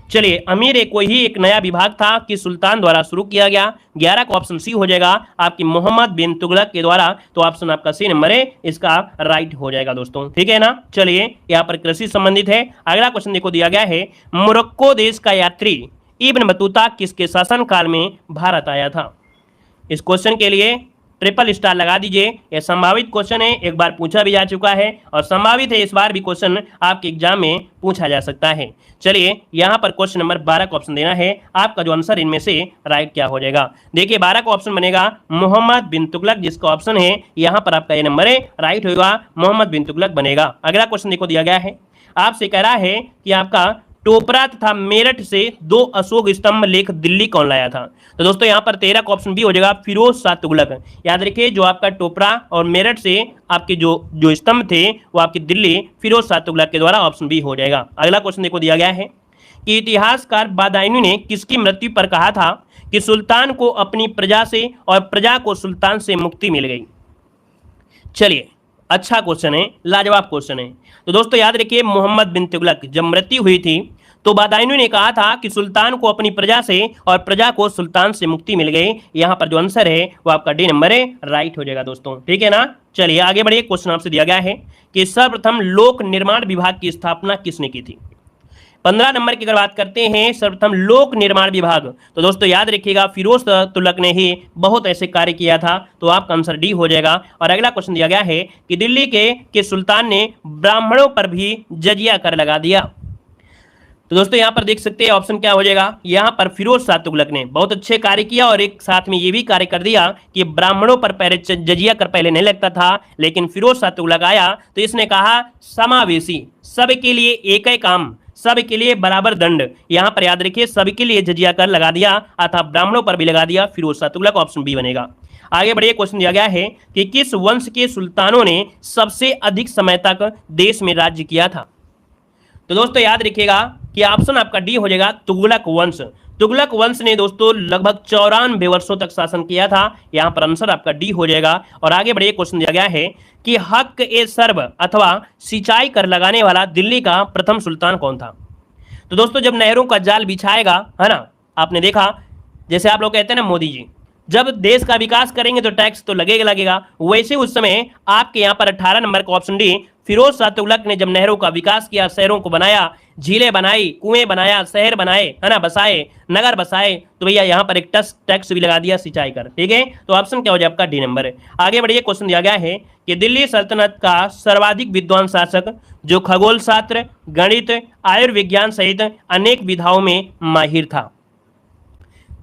चलिए, अमीर कोई ही एक नया विभाग था कि सुल्तान द्वारा शुरू किया गया। 11 का ऑप्शन सी हो जाएगा आपकी मोहम्मद बिन तुगलक के द्वारा। तो ऑप्शन आपका सी नंबर है इसका राइट हो जाएगा दोस्तों, ठीक है ना। चलिए, यहाँ पर कृषि संबंधित है। अगला क्वेश्चन देखो दिया गया है, मोरक्को देश का यात्री इब्न बतूता किसके शासनकाल में भारत आया था। इस क्वेश्चन के लिए ट्रिपल स्टार लगा दीजिए। यह संभावित क्वेश्चन है, एक बार पूछा भी जा चुका है और संभावित है इस बार भी क्वेश्चन आपके एग्जाम में पूछा जा सकता है। चलिए, यहाँ पर क्वेश्चन नंबर 12 का ऑप्शन देना है, आपका जो आंसर इनमें से राइट क्या हो जाएगा। देखिए 12 का ऑप्शन बनेगा मोहम्मद बिन तुगलक, जिसका ऑप्शन है यहाँ पर आपका ये नंबर है राइट होगा, मोहम्मद बिन तुगलक बनेगा। अगला क्वेश्चन देखो दिया गया है, आपसे कह रहा है कि आपका टोपरा तथा मेरठ से 2 अशोक स्तंभ लेख दिल्ली कौन लाया था। तो दोस्तों यहाँ पर 13 का ऑप्शन भी हो जाएगा फिरोज शाह तुगलक। याद रखिए जो आपका टोपरा और मेरठ से आपके जो स्तंभ थे वो आपकी दिल्ली फिरोज शाह तुगलक के द्वारा, ऑप्शन बी हो जाएगा। अगला क्वेश्चन देखो दिया गया है कि इतिहासकार बादायूनी ने किसकी मृत्यु पर कहा था कि सुल्तान को अपनी प्रजा से और प्रजा को सुल्तान से मुक्ति मिल गई। चलिए, अच्छा क्वेश्चन है, लाजवाब क्वेश्चन है। तो दोस्तों याद रखिए मोहम्मद बिन तुगलक जब मृत्यु हुई थी तो बादायूनी ने कहा था कि सुल्तान को अपनी प्रजा से और प्रजा को सुल्तान से मुक्ति मिल गई। यहाँ पर जो आंसर है वो आपका डी नंबर है राइट हो जाएगा दोस्तों, ठीक है ना। चलिए आगे बढ़िए, क्वेश्चन आपसे दिया गया है कि सर्वप्रथम लोक निर्माण विभाग की स्थापना किसने की थी। 15 नंबर की अगर बात करते हैं सर्वप्रथम लोक निर्माण विभाग, तो दोस्तों याद रखिएगा फिरोज तुगलक ने ही बहुत ऐसे कार्य किया था, तो आपका आंसर डी हो जाएगा। और अगला क्वेश्चन दिया गया है कि दिल्ली के सुल्तान ने ब्राह्मणों पर भी जजिया कर लगा दिया। तो दोस्तों यहाँ पर देख सकते हैं ऑप्शन क्या हो जाएगा, यहाँ पर फिरोज शाह तुगलक ने बहुत अच्छे कार्य किया और एक साथ में ये भी कार्य कर दिया कि ब्राह्मणों पर पहले जजिया कर पहले नहीं लगता था, लेकिन फिरोज शाह तुगलक आया तो इसने कहा समावेशी, सबके लिए एक ही काम, सबके लिए बराबर दंड। यहाँ पर याद रखिए सबके लिए जजिया कर लगा दिया अर्थात ब्राह्मणों पर भी लगा दिया फिरोज शाह तुगलक, ऑप्शन बी बनेगा। आगे बढ़िए, क्वेश्चन दिया गया है कि किस वंश के सुल्तानों ने सबसे अधिक समय तक देश में राज्य किया था। तो दोस्तों याद रखिएगा कि ऑप्शन आपका डी हो जाएगा तुगलक वंश। तुगलक वंश ने दोस्तों लगभग 94 वर्षों तक शासन किया था। यहां पर आंसर आपका डी हो जाएगा। और आगे बढ़िए, क्वेश्चन दिया गया है कि हक ए सर्ब अथवा सिंचाई कर लगाने वाला दिल्ली का प्रथम सुल्तान कौन था। तो दोस्तों जब नहरों का जाल बिछाएगा, है ना, आपने देखा जैसे आप लोग कहते हैं ना मोदी जी, जब देश का विकास करेंगे तो टैक्स तो लगेगा, वैसे उस समय आपके यहाँ पर 18 नंबर का ऑप्शन डी, फिरोज शाह तुगलक ने जब नहरों का विकास किया, शहरों को बनाया, झीलें बनाई, कुएं बनाया, शहर बनाए, है ना, बसाए, नगर बसाए, तो भैया यहाँ पर एक टैक्स भी लगा दिया सिंचाई कर। ठीक है, तो ऑप्शन क्या हो जाए आपका डी नंबर है। आगे बढ़िए, क्वेश्चन दिया गया है कि दिल्ली सल्तनत का सर्वाधिक विद्वान शासक जो खगोल शास्त्र, गणित, आयुर्विज्ञान सहित अनेक विधाओं में माहिर था।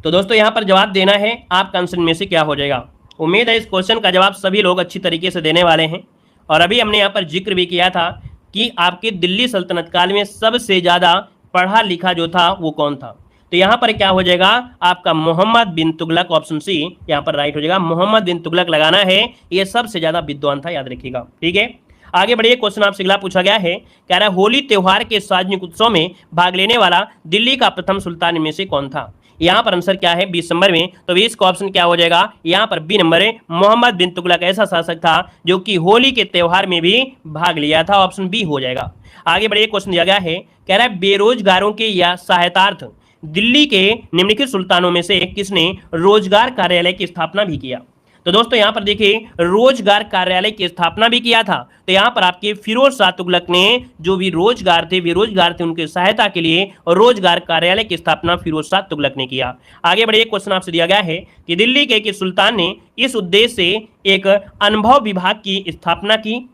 तो दोस्तों यहाँ पर जवाब देना है, आपका आंसर में से क्या हो जाएगा। उम्मीद है इस क्वेश्चन का जवाब सभी लोग अच्छी तरीके से देने वाले हैं। और अभी हमने यहाँ पर जिक्र भी किया था कि आपके दिल्ली सल्तनत काल में सबसे ज़्यादा पढ़ा लिखा जो था वो कौन था। तो यहाँ पर क्या हो जाएगा आपका मोहम्मद बिन तुगलक, ऑप्शन सी यहाँ पर राइट हो जाएगा। मोहम्मद बिन तुगलक लगाना है, ये सबसे ज़्यादा विद्वान था, याद रखिएगा। ठीक है, आगे बढ़िए, क्वेश्चन आपसे अगला पूछा गया है, कह रहा है होली त्योहार के सार्वजनिक उत्सव में भाग लेने वाला दिल्ली का प्रथम सुल्तान में से कौन था। यहाँ पर आंसर क्या है 20 नंबर में, तो 20 का ऑप्शन क्या हो जाएगा, यहाँ पर बी नंबर है। मोहम्मद बिन तुगलक ऐसा शासक था जो कि होली के त्योहार में भी भाग लिया था, ऑप्शन बी हो जाएगा। आगे बढ़िए, क्वेश्चन दिया गया है, कह रहा है बेरोजगारों के या सहायतार्थ दिल्ली के निम्नलिखित सुल्तानों में से किसने रोजगार कार्यालय की स्थापना भी किया। तो दोस्तों यहाँ पर देखिए रोजगार कार्यालय की स्थापना भी किया था। तो यहाँ पर आपके फिरोज शाह तुगलक ने जो भी बेरोजगार थे उनकी सहायता के लिए रोजगार कार्यालय की स्थापना फिरोज शाह तुगलक ने किया। आगे बढ़िए, क्वेश्चन आपसे दिया गया है कि दिल्ली के किस सुल्तान ने इस उद्देश्य से एक अनुभव विभाग की स्थापना की,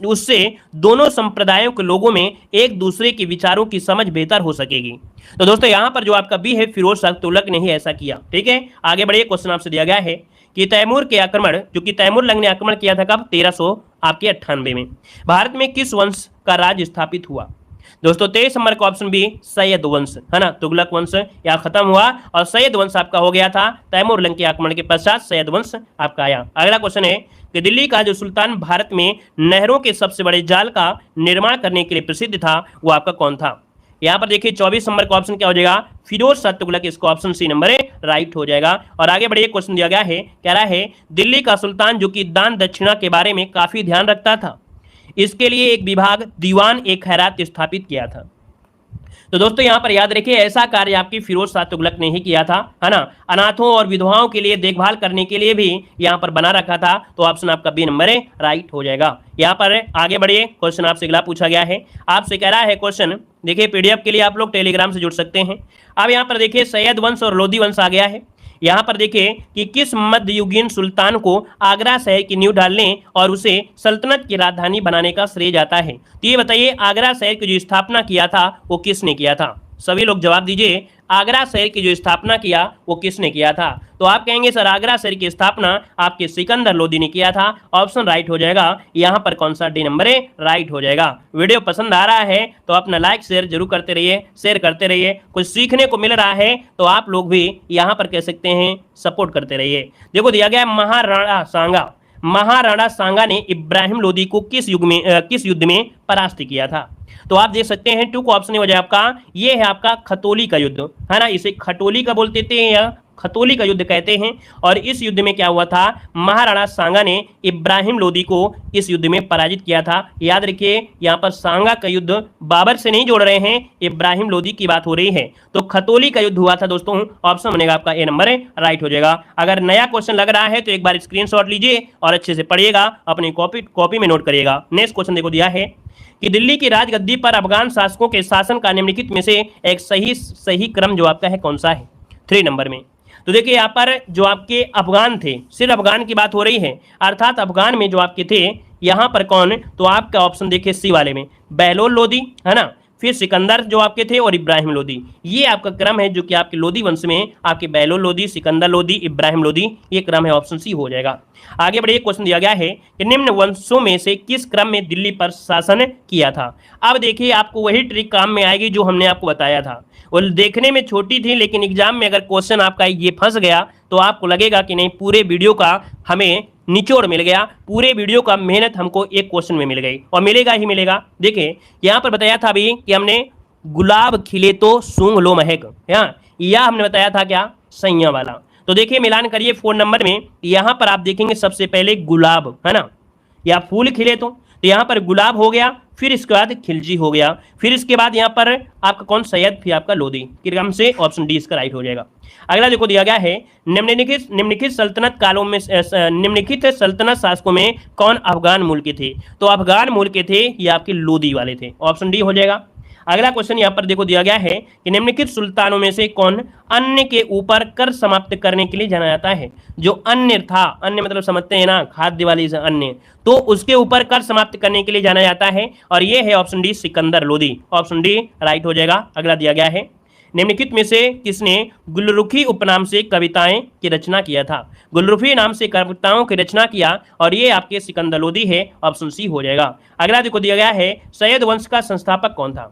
उससे दोनों संप्रदायों के लोगों में एक दूसरे के विचारों की समझ बेहतर हो सकेगी। तो दोस्तों यहाँ पर जो आपका बी है फिरोज शाह तुगलक ने ही ऐसा किया। ठीक है, आगे बढ़िए, क्वेश्चन आपसे दिया गया है कि तैमूर के आक्रमण, जो कि तैमूर लंग ने आक्रमण किया था कब, 1398 में, भारत में किस वंश का राज स्थापित हुआ। दोस्तों 23 नंबर का ऑप्शन बी सैयद वंश, है ना, तुगलक वंश यहाँ खत्म हुआ और सैयद वंश आपका हो गया था। तैमूर लंग के आक्रमण के पश्चात सैयद वंश आपका आया। अगला क्वेश्चन है कि दिल्ली का जो सुल्तान भारत में नहरों के सबसे बड़े जाल का निर्माण करने के लिए प्रसिद्ध था वो आपका कौन था। यहाँ पर देखिए 24 नंबर का ऑप्शन क्या हो जाएगा, फिरोज शाह तुगलक, इसको ऑप्शन सी नंबर है राइट हो जाएगा। और आगे बढ़िए, क्वेश्चन दिया गया है, कह रहा है दिल्ली का सुल्तान जो कि दान दक्षिणा के बारे में काफी ध्यान रखता था, इसके लिए एक विभाग दीवान ए खैरात स्थापित किया था। तो दोस्तों यहाँ पर याद रखिए ऐसा कार्य आपकी फिरोज शाह तुगलक ने ही किया था, है ना, अनाथों और विधवाओं के लिए देखभाल करने के लिए भी यहाँ पर बना रखा था। तो ऑप्शन आपका बी नंबर है राइट हो जाएगा। यहाँ पर आगे बढ़िए, क्वेश्चन आपसे अगला पूछा गया है, आपसे कह रहा है क्वेश्चन, देखिए पीडीएफ के लिए आप लोग टेलीग्राम से जुड़ सकते हैं। अब यहाँ पर देखिए सैयद वंश और लोधी वंश आ गया है। यहाँ पर देखिए कि किस मध्ययुगीन सुल्तान को आगरा शहर की नींव डालने और उसे सल्तनत की राजधानी बनाने का श्रेय जाता है। तो ये बताइए आगरा शहर की जो स्थापना किया था वो किसने किया था। सभी लोग जवाब दीजिए, आगरा शहर की जो स्थापना किया वो किसने किया था। तो आप कहेंगे सर आगरा शहर की स्थापना आपके सिकंदर लोदी ने किया था, ऑप्शन राइट हो जाएगा। यहाँ पर कौन सा डी नंबर है राइट हो जाएगा। वीडियो पसंद आ रहा है तो अपना लाइक शेयर जरूर करते रहिए, शेयर करते रहिए, कुछ सीखने को मिल रहा है तो आप लोग भी यहाँ पर कह सकते हैं सपोर्ट करते रहिए। देखो दिया गया महाराणा सांगा ने इब्राहिम लोदी को किस युद्ध में परास्त किया था। तो आप देख सकते हैं 2 का ऑप्शन हो जाए आपका, ये है आपका खतौली का युद्ध, है ना, इसे खटोली का बोलते थे या खतौली का युद्ध कहते हैं। और इस युद्ध में क्या हुआ था, महाराणा सांगा ने इब्राहिम लोदी को इस युद्ध में पराजित किया था। याद रखिए यहाँ पर सांगा का युद्ध बाबर से नहीं जोड़ रहे हैं, इब्राहिम लोदी की बात हो रही है। तो खतौली का युद्ध हुआ था दोस्तों, ऑप्शन बनेगा आपका ए नंबर है राइट हो जाएगा। अगर नया क्वेश्चन लग रहा है तो एक बार स्क्रीनशॉट लीजिए और अच्छे से पढ़िएगा, अपनी कॉपी में नोट करिएगा। नेक्स्ट क्वेश्चन देखो दिया है कि दिल्ली की राजगद्दी पर अफगान शासकों के शासन का निम्नलिखित में से एक सही क्रम जो आपका है कौन सा है, 3 नंबर में। तो देखिए यहाँ पर जो आपके अफगान थे, सिर्फ अफगान की बात हो रही है, अर्थात अफगान में जो आपके थे यहाँ पर कौन, तो आपका ऑप्शन देखिए सी वाले में बहलोल लोदी, है ना, फिर सिकंदर जो आपके थे और इब्राहिम लोदी। ये आपका क्रम है जो कि आपके लोदी वंश में आपके बहलोल लोदी, सिकंदर लोदी, इब्राहिम लोदी, ये क्रम है, ऑप्शन सी हो जाएगा। आगे बढ़िए, क्वेश्चन दिया गया है कि निम्न वंशों में से किस क्रम में दिल्ली पर शासन किया था। अब देखिए आपको वही ट्रिक काम में आएगी जो हमने आपको बताया था। वो देखने में छोटी थी लेकिन एग्जाम में अगर क्वेश्चन आपका ये फंस गया तो आपको लगेगा कि नहीं पूरे वीडियो का हमें निचोड़ मिल गया, पूरे वीडियो का मेहनत हमको एक क्वेश्चन में मिल गई, और मिलेगा ही मिलेगा। देखिए यहाँ पर बताया था अभी कि हमने गुलाब खिले तो सूंघ लो महक, या हमने बताया था क्या, सैया वाला। तो देखिए मिलान करिए 4 नंबर में, यहाँ पर आप देखेंगे सबसे पहले गुलाब है ना, या फूल खिले तो यहाँ पर गुलाब हो गया, फिर इसके बाद खिलजी हो गया, फिर इसके बाद यहाँ पर आपका कौन, सैयद, फिर आपका लोदी, क्रम से ऑप्शन डी इसका राइट हो जाएगा। अगला देखो दिया गया है निम्नलिखित सल्तनत कालों में निम्नलिखित सल्तनत शासकों में कौन अफगान मूल के थे। तो अफगान मूल के थे ये आपके लोदी वाले थे, ऑप्शन डी हो जाएगा। अगला क्वेश्चन यहाँ पर देखो दिया गया है कि निम्नलिखित सुल्तानों में से कौन अन्य के ऊपर कर समाप्त करने के लिए जाना जाता है। जो अन्य था, अन्य मतलब समझते हैं ना, खाद्य वाली से अन्य, तो उसके ऊपर कर समाप्त करने के लिए जाना जाता है, और ये है option D Sikandar Lodi, option D right हो जाएगा। अगला दिया गया है निम्नलिखित में से किसने गुलरुखी उपनाम से कविताएं की रचना किया था। गुलरुखी नाम से कविताओं की रचना किया, और ये आपके सिकंदर लोदी है, ऑप्शन सी हो जाएगा। अगला देखो दिया गया है सैयद वंश का संस्थापक कौन था।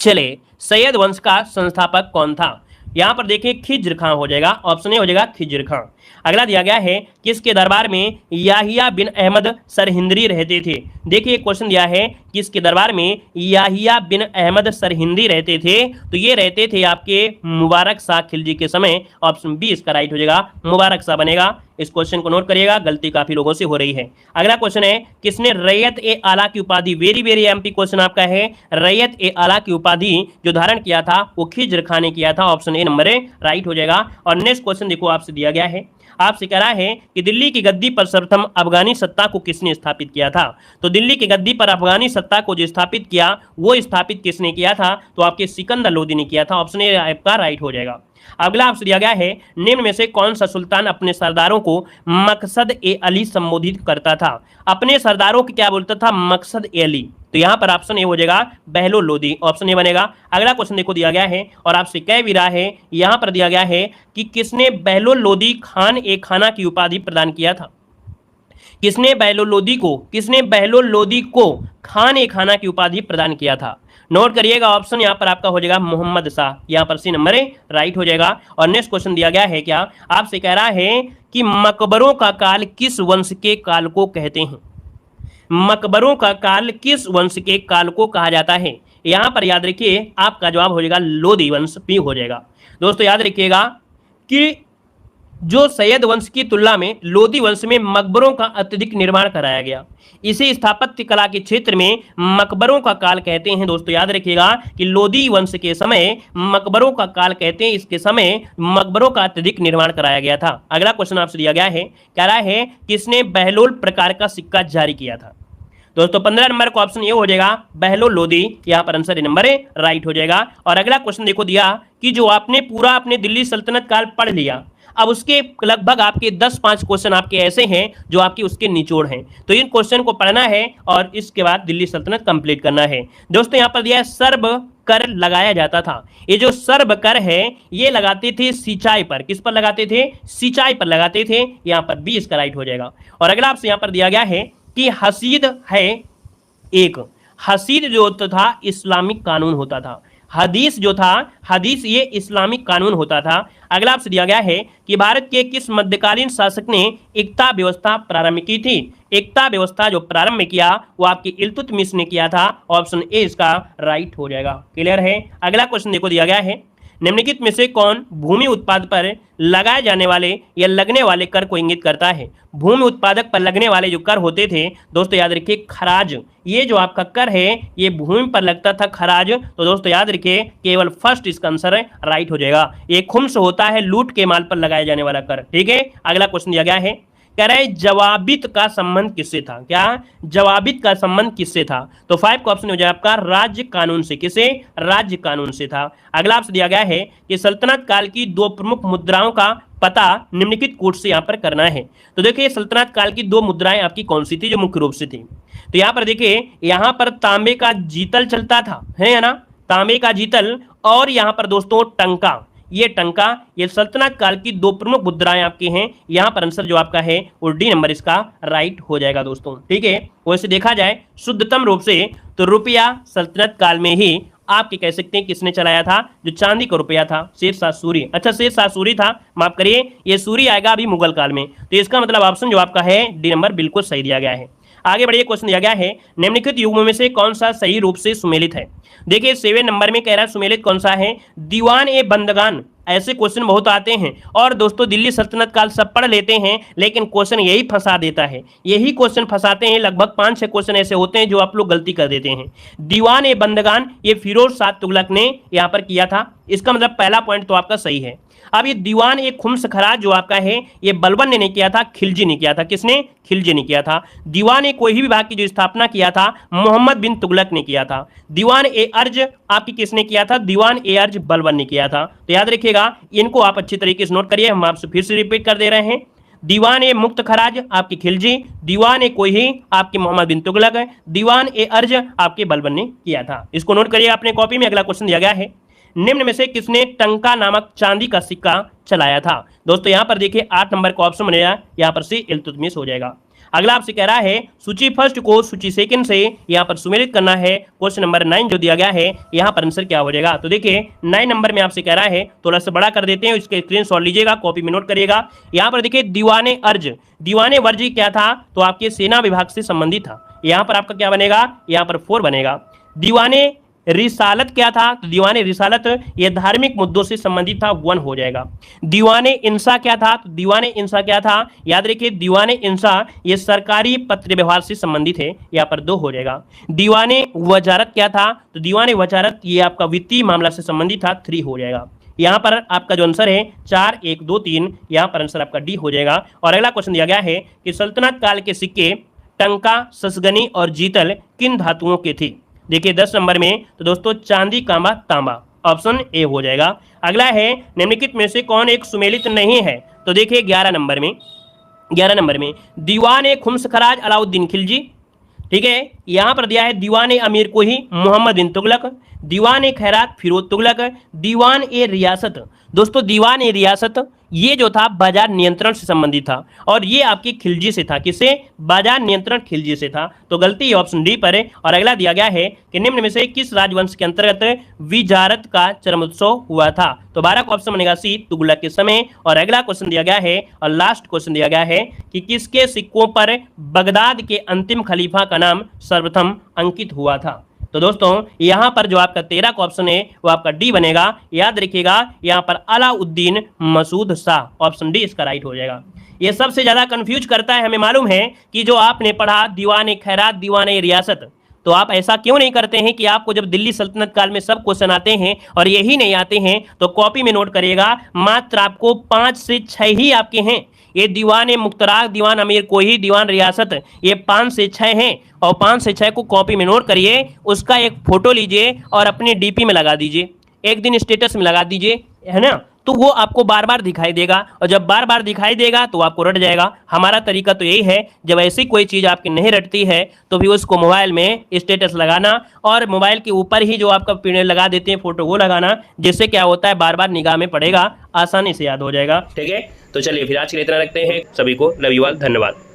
चले सैयद वंश का संस्थापक कौन था, यहाँ पर देखिए खिज्र खां हो जाएगा, ऑप्शन ए हो जाएगा खिज्र खां। अगला दिया गया है किसके दरबार में याहिया बिन अहमद सरहिंदरी रहते थे। देखिए क्वेश्चन दिया है किसके दरबार में याहिया बिन अहमद सरहिंदरी रहते थे, तो ये रहते थे आपके मुबारक शाह खिलजी के समय, ऑप्शन बी इसका राइट हो जाएगा, मुबारक शाह बनेगा। इस क्वेश्चन को नोट करिएगा, गलती काफी लोगों से हो रही है। अगला क्वेश्चन है किसने रैयत ए आला की उपाधि, वेरी वेरी एमपी क्वेश्चन आपका है, रैयत ए आला की उपाधि जो धारण किया था वो खिज्र खां ने किया था, option A number A right हो जाएगा। और नेक्स्ट क्वेश्चन देखो आपसे दिया गया है, आपसे कह रहा है कि दिल्ली की गद्दी पर सर्वप्रथम अफगानी सत्ता को किसने स्थापित किया था। तो दिल्ली की गद्दी पर अफगानी सत्ता को जो स्थापित किया वो स्थापित किसने किया था, तो आपके सिकंदर लोदी ने किया था, ऑप्शन ए आपका राइट हो जाएगा। अगला आपसे दिया गया है निम्न में से कौन सा सुल्तान अपने सरदारों को मकसद ए अली संबोधित करता था। अपने सरदारों को क्या बोलता था, मकसद ए अली, तो यहाँ पर ऑप्शन ए हो जाएगा बहलोल लोदी, ऑप्शन ए बनेगा। अगला क्वेश्चन देखो दिया गया है और आपसे कह भी रहा है, यहाँ पर दिया गया है कि किसने बहलोल लोदी खान ए खाना की उपाधि प्रदान किया था। किसने बहलोल लोदी को खान ए खाना की उपाधि प्रदान किया था। नोट करिएगा, ऑप्शन यहाँ पर आपका हो जाएगा मोहम्मद शाह, यहाँ पर सी नंबर राइट हो जाएगा। और नेक्स्ट क्वेश्चन दिया गया है क्या, आपसे कह रहा है कि मकबरों का काल किस वंश के काल को कहते हैं। मकबरों का काल किस वंश के काल को कहा जाता है। यहाँ पर याद रखिए आपका जवाब हो जाएगा लोदी वंश, पी हो जाएगा। दोस्तों याद रखिएगा कि जो सैयद वंश की तुलना में लोदी वंश में मकबरों का अत्यधिक निर्माण कराया गया, इसे स्थापत्य कला के क्षेत्र में मकबरों का काल कहते हैं। दोस्तों याद रखिएगा कि लोदी वंश के समय मकबरों का काल कहते हैं, इसके समय मकबरों का अत्यधिक निर्माण कराया गया था। अगला क्वेश्चन आपसे दिया गया है, कह रहा है किसने बहलोल प्रकार का सिक्का जारी किया था। दोस्तों 15 नंबर का ऑप्शन ये हो जाएगा बहलोल लोदी, यहाँ पर आंसर नंबर राइट हो जाएगा। और अगला क्वेश्चन देखो दिया कि जो आपने पूरा अपने दिल्ली सल्तनत काल पढ़ लिया, अब उसके लगभग आपके 10-5 क्वेश्चन आपके ऐसे हैं जो आपके उसके निचोड़ हैं, तो इन क्वेश्चन को पढ़ना है और इसके बाद दिल्ली सल्तनत कंप्लीट करना है। दोस्तों यहाँ पर दिया है सर्ब कर लगाया जाता था। ये जो सर्ब कर है ये लगाते थे सिंचाई पर, किस पर लगाते थे, सिंचाई पर लगाते थे, यहाँ पर 20 का राइट हो जाएगा। और अगला आपसे यहाँ पर दिया गया है कि हसीद है एक, हसीद जो था इस्लामिक कानून होता था, हदीस जो था, हदीस ये इस्लामिक कानून होता था। अगला आपसे दिया गया है कि भारत के किस मध्यकालीन शासक ने एकता व्यवस्था प्रारंभ की थी। एकता व्यवस्था जो प्रारंभ किया वो आपके इल्तुतमिश ने किया था, ऑप्शन ए इसका राइट हो जाएगा। क्लियर है। अगला क्वेश्चन देखो दिया गया है, निम्नलिखित में से कौन भूमि उत्पाद पर लगाए जाने वाले या लगने वाले कर को इंगित करता है। भूमि उत्पादक पर लगने वाले जो कर होते थे दोस्तों याद रखिए खराज, ये जो आपका कर है ये भूमि पर लगता था खराज, तो दोस्तों याद रखिए केवल फर्स्ट इसका आंसर राइट हो जाएगा। ये खुम्स होता है लूट के माल पर लगाया जाने वाला कर, ठीक है। अगला क्वेश्चन दिया गया है, कह रहे हैं जवाबित का संबंध किससे था। क्या जवाबित का संबंध किससे था, तो 5 का ऑप्शन हो जाए आपका राज्य कानून से, किसे, राज्य कानून से था। अगला आपसे दिया गया है कि सल्तनत काल की 2 प्रमुख मुद्राओं का पता निम्नलिखित कोड से यहाँ पर करना है। तो देखिए सल्तनत काल की 2 मुद्राएं आपकी कौन सी थी जो मुख्य रूप से थी। तो यहाँ पर देखिए, यहाँ पर तांबे का जीतल चलता था, है ना, तांबे का जीतल, और यहाँ पर दोस्तों टंका, ये टंका, ये सल्तनत काल की 2 प्रमुख मुद्राएं आपकी हैं। यहाँ पर आंसर जो आपका है वो डी नंबर इसका राइट हो जाएगा दोस्तों। ठीक है, वैसे देखा जाए शुद्धतम रूप से तो रुपया सल्तनत काल में ही आपके कह सकते हैं किसने चलाया था, जो चांदी का रुपया था, शेरशाह सूरी। अच्छा, शेरशाह सूरी था, माफ करिए, ये सूरी आएगा अभी मुगल काल में। तो इसका मतलब ऑप्शन जो आपका है डी नंबर बिल्कुल सही दिया गया है। आगे बढ़िए, क्वेश्चन दिया गया है निम्नलिखित युग्मों में से कौन सा सही रूप से सुमेलित है। देखिए 7 नंबर में कह रहा है सुमेलित कौन सा है, दीवान ए बंदगान। ऐसे क्वेश्चन बहुत आते हैं और दोस्तों दिल्ली सल्तनत काल सब पढ़ लेते हैं, लेकिन क्वेश्चन यही फंसा देता है, यही क्वेश्चन फंसाते हैं। लगभग 5-6 क्वेश्चन ऐसे होते हैं जो आप लोग गलती कर देते हैं। दीवान ए बंदगान ये फिरोज शाह तुगलक ने यहाँ पर किया था, इसका मतलब पहला पॉइंट तो आपका सही है। अब ये दीवान ए खुम्स खराज जो आपका है ये बलबन ने नहीं किया था, खिलजी ने किया था। किसने? खिलजी ने किया था। दीवान ए कोई भी विभाग की जो स्थापना किया था मोहम्मद बिन तुगलक ने किया था। दीवान ए अर्ज आपकी किसने किया था? दीवान ए अर्ज बलबन ने किया था। तो याद रखिएगा, इनको आप अच्छी तरीके से नोट करिए, हम आपसे फिर से रिपीट कर दे रहे हैं। दीवान ए मुक्त खराज आपकी खिलजी, दीवान ए कोही आपके मोहम्मद बिन तुगलक, दीवान ए अर्ज आपके बलबन ने किया था। इसको नोट करिए अपने कॉपी में। अगला क्वेश्चन दिया गया है, निम्न में से किसने टंका नामक चांदी का सिक्का चलाया था। दोस्तों यहाँ पर देखिए 8 नंबर का ऑप्शन बनेगा, यहाँ पर से इल्तुतमिश हो जाएगा। अगला आपसे कह रहा है सूची फर्स्ट को सूची सेकंड से यहाँ पर सुमेलित करना है। क्वेश्चन नंबर 9 जो दिया गया है, यहाँ पर आंसर क्या हो जाएगा। तो देखिए 9 नंबर में आपसे कह रहा है, थोड़ा सा बड़ा कर देते हैं, इसके स्क्रीनशॉट लीजिएगा, कॉपी में नोट करिएगा। यहाँ पर देखिए दीवाने अर्ज, दीवाने वर्जी क्या था, तो आपके सेना विभाग से संबंधित था। यहाँ पर आपका क्या बनेगा, यहाँ पर 4 बनेगा। दीवाने रिसालत क्या था, तो दीवाने रिसालत ये धार्मिक मुद्दों से संबंधित था, 1 हो जाएगा। दीवाने इंसा क्या था, तो दीवाने इंसा क्या था, याद रखिए दीवाने इंसा ये सरकारी पत्र व्यवहार से संबंधित है, यहाँ पर 2 हो जाएगा। दीवाने वजारत क्या था, तो दीवाने वजारत ये आपका वित्तीय मामला से संबंधित था, 3 हो जाएगा। यहाँ पर आपका जो आंसर है 4, 1, 2, 3, यहाँ पर आंसर आपका डी हो जाएगा। और अगला क्वेश्चन दिया गया है कि सल्तनत काल के सिक्के टंका, ससगनी और जीतल किन धातुओं के थे। देखिए 10 नंबर में तो दोस्तों चांदी, कांबा, तांबा, ऑप्शन ए हो जाएगा। अगला है निम्नलिखित में से कौन एक सुमेलित नहीं है। तो देखिए 11 नंबर में दीवान ए खुम्स खराज अलाउद्दीन खिलजी। ठीक है, यहाँ पर दिया है दीवान ए अमीर कोही मोहम्मद बिन तुगलक, दीवान ए खैरात फिरोज तुगलक, दीवान ए रियासत। दोस्तों दीवान ए रियासत ये जो था बाजार नियंत्रण से संबंधित था, और ये आपकी खिलजी से था। किसे? बाजार नियंत्रण खिलजी से था। तो गलती ऑप्शन डी पर है। और अगला दिया गया है कि निम्न में से किस राजवंश के अंतर्गत विजारत का चरमोत्सव हुआ था। तो 12 का ऑप्शन बनेगा सी, तुगलक के समय। और अगला क्वेश्चन दिया गया है और लास्ट क्वेश्चन दिया गया है कि किसके सिक्कों पर बगदाद के अंतिम खलीफा का नाम सर्वप्रथम अंकित हुआ था। तो दोस्तों यहाँ पर जो आपका 13 का ऑप्शन है वो आपका डी बनेगा। याद रखिएगा यहाँ पर अलाउद्दीन मसूद शाह, ऑप्शन डी इसका राइट हो जाएगा। ये सबसे ज्यादा कंफ्यूज करता है, हमें मालूम है कि जो आपने पढ़ा दीवाने खैरात, दीवाने रियासत, तो आप ऐसा क्यों नहीं करते हैं कि आपको जब दिल्ली सल्तनत काल में सब क्वेश्चन आते हैं और यही नहीं आते हैं तो कॉपी में नोट करिएगा, मात्र आपको 5 से 6 ही आपके हैं। ये दीवान मुख्तराक, दीवान अमीर कोही, दीवान रियासत, ये 5 से 6 हैं। और 5 से 6 को कॉपी में नोट करिए, उसका एक फोटो लीजिए और अपने डीपी में लगा दीजिए, एक दिन स्टेटस में लगा दीजिए, है ना। तो वो आपको बार बार दिखाई देगा, और जब बार बार दिखाई देगा तो आपको रट जाएगा। हमारा तरीका तो यही है, जब ऐसी कोई चीज़ आपकी नहीं रटती है तो भी उसको मोबाइल में स्टेटस लगाना, और मोबाइल के ऊपर ही जो आपका पीढ़ी लगा देते हैं फोटो वो लगाना, जिससे क्या होता है बार बार निगाह में पड़ेगा, आसानी से याद हो जाएगा। ठीक है, तो चलिए फिर आज के लिए इतना रखते हैं। सभी को लव यू ऑल, धन्यवाद।